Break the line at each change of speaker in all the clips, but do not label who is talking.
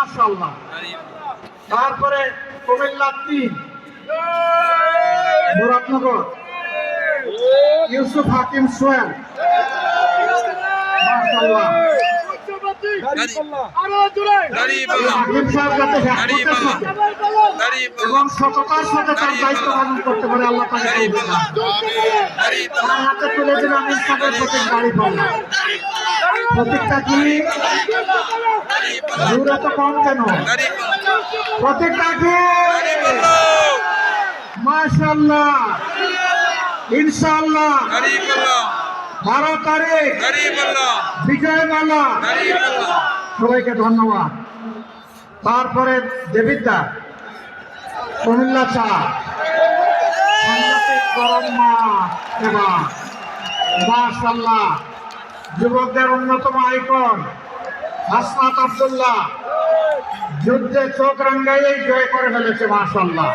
মাশাআল্লাহ। তারপরে কুমিল্লা 3 মুরাদনগর ইউসুফ হাকিম সোহেল মাশাআল্লাহ। এবং সততার সাথে তার দায়িত্ব পালন করতে পারে আল্লাহ তাকে তার হাতে তুলে দিলাম ইনসাফের প্রতীক গাড়ি পাল্লা। প্রতীকটা কি দূরে তো কম কেন? প্রতীকটা কি মাশাআল্লাহ ইনশাআল্লাহ 12 তারিখ বিজয় মালা। সবাইকে ধন্যবাদ। তারপরে দেবিদ্যা কুমিল্লা 4 মাশাআল্লাহ। যুবকদের অন্যতম আইকন হাসনাত আব্দুল্লাহ যুদ্ধে চোখ রাঙ্গাইয়েই জয় করে ফেলেছে মাশাআল্লাহ।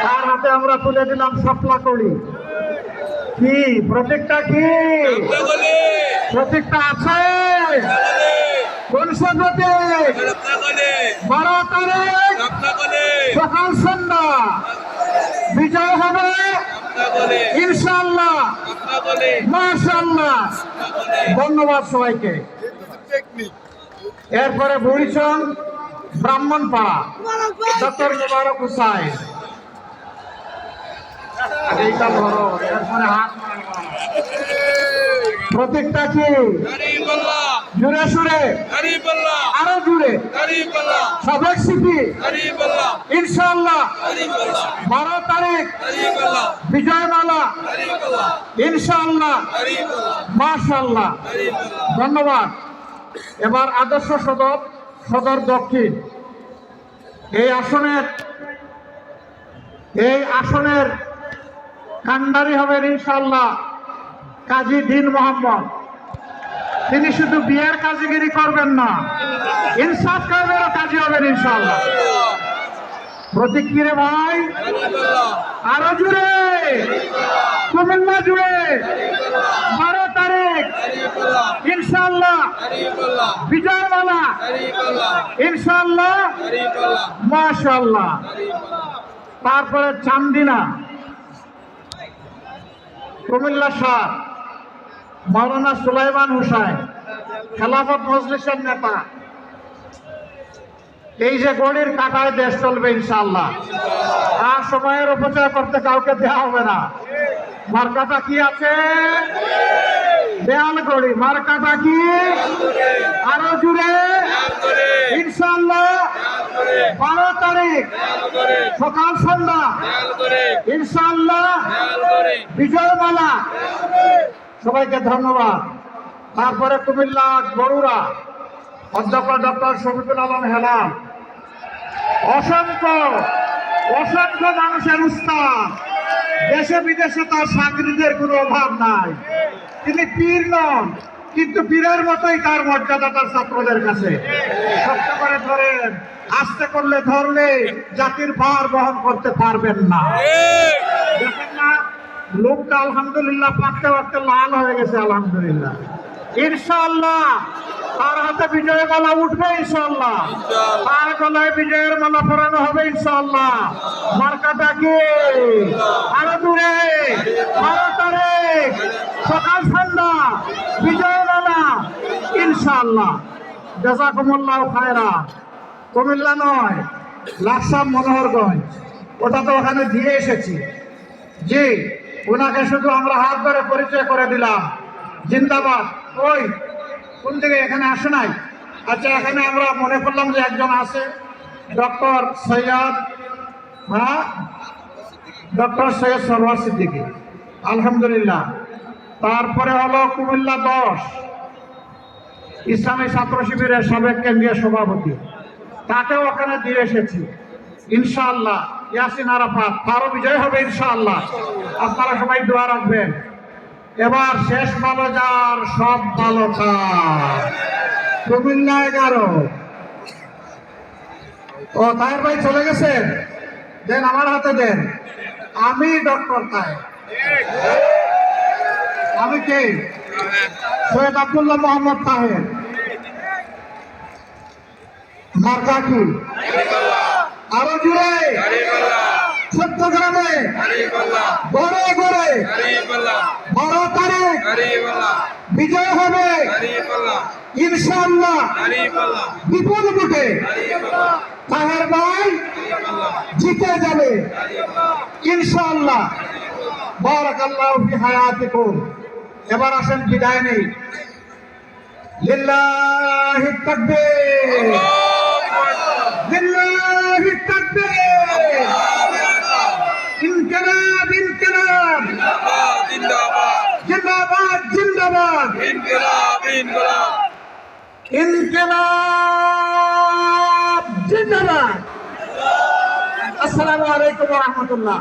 তার হাতে আমরা তুলে দিলাম শাপলা কড়ি। কি প্রতীকটা কি? প্রতীকটা আছে কোন প্রতীক? 12 তারিখ সকাল সন্ধ্যা বিজয় হবে ইনশাআল্লাহ মাশাআল্লাহ। ধন্যবাদ সবাইকে। এরপরে বুড়িচং ব্রাহ্মণপাড়া ডক্টর মোবারক হুসাইন। এইটা বড়। এরপরে হাত প্রতীকটা কি? জুড়ে সুরে আরো জুড়ে সাবেক সিপি ইনশাআল্লাহ 12 তারিখ বিজয় মালা ইনশাআল্লাহ মাশাআল্লাহ। ধন্যবাদ। এবার আদর্শ সদর দক্ষিণ এই আসনের কান্ডারি হবেন ইনশাআল্লাহ কাজী দিন মোহাম্মদ। তিনি শুধু বিয়ের কাজীগিরি করবেন না, ইনসাফ কাজেরও কাজী হবেন ইনশাআল্লাহ। প্রতীক কি রে ভাই? আরো জুড়ে কুমিল্লা জুড়ে 12 তারিখ ইনশাআল্লাহ বিজয় মালা ইনশাআল্লাহ মাশাআল্লাহ। তারপরে চান্দিনা কুমিল্লা 7 মাওলানা সুলাইমান হুসাইন খেলাফত মজলিসের নেতা। এই যে গড়ির কাটায় দেশ চলবে ইনশাআল্লাহ। আর সময়ের অপচয় করতে কাউকে দেওয়া হবে না। মার্কাটা কি আছে? দেয়াল গড়ি। মার্কাটা কি? আরো জুড়ে ইনশাআল্লাহ 12 তারিখ সকাল সন্ধ্যা ইনশাআল্লাহ বিজয় মালা। সবাইকে ধন্যবাদ। তারপরে কুমিল্লা বড়ুরা অধ্যক্ষ ডক্টর শফিকুল আলম হেলাল। অসংখ্য মানুষের উস্তাদ, দেশে বিদেশে তার সাংগীদের কোনো অভাব নাই। তিনি পীর নন, কিন্তু পীরের মতোই তার মর্যাদা তার ছাত্রদের কাছে। শক্ত করে ধরেন, আস্তে করলে ধরলে জাতির ভার বহন করতে পারবেন না। দেখেন না লোকটা আলহামদুলিল্লাহ পাকতে পাকতে লাল হয়ে গেছে আলহামদুলিল্লাহ। ইনশাআল্লাহ তার হাতে বিজয়ের মালা উঠবে ইনশাআল্লাহ। তার গলায় বিজয়ের মালা পরানো হবে ইনশাআল্লাহ। মার্কাটা কি? আরো দূরে 12 তারিখ সকাল সন্ধ্যা বিজয়ের মালা ইনশাআল্লাহ। জাযাকুমুল্লাহু খায়রা। কুমিল্লা নয়, লাকসাম মনোহরগঞ্জ, ওটা তো ওখানে দিয়ে এসেছি। জি, ওনাকে শুধু আমরা হাত ধরে পরিচয় করে দিলাম। জিন্দাবাদ। ওই কোন থেকে এখানে আসে নাই? আচ্ছা, এখানে আমরা মনে করলাম যে একজন আছে, ডক্টর সৈয়দ সরওয়ার সিদ্দিকী, আলহামদুলিল্লাহ। তারপরে হলো কুমিল্লা 10 ইসলামী ছাত্র শিবিরের সাবেক কেন্দ্রীয় সভাপতি, তাকেও ওখানে দিয়ে এসেছি ইনশাআল্লাহ। ইয়াসিন আরাফাত, তারও বিজয় হবে ইনশাআল্লাহ। আপনারা সবাই দোয়া রাখবেন। এবার শেষ ভালো যার সব ভালো তার কুমিল্লা 11। ও তাহের ভাই চলে গেছেন, দেন আমার হাতে দেন। আমি ডক্টর তাহের। আমি কে? সৈয়দ আব্দুল্লাহ মোহাম্মদ তাহের। মার্কা কি? আরো জুড়ে চট্টগ্রামে গড়ে গড়ে 12 তারিখ বিজয় হবে ইনশাআল্লাহ বিপুল ভোটে। তাহের ভাই জিতে যাবে ইনশাআল্লাহ। বারাকাল্লাহু ফি হায়াতিকুম। এবার আসেন বিদায় নেই। লিল্লাহি তাকবীর, লিল্লাহি তাকবীর। ইনকিলাব ইনকিলাব জিন্দাবাদ জিন্দাবাদ ইনকিলাব জিন্দাবাদ। আসসালামু আলাইকুম ওয়া রাহমাতুল্লাহ।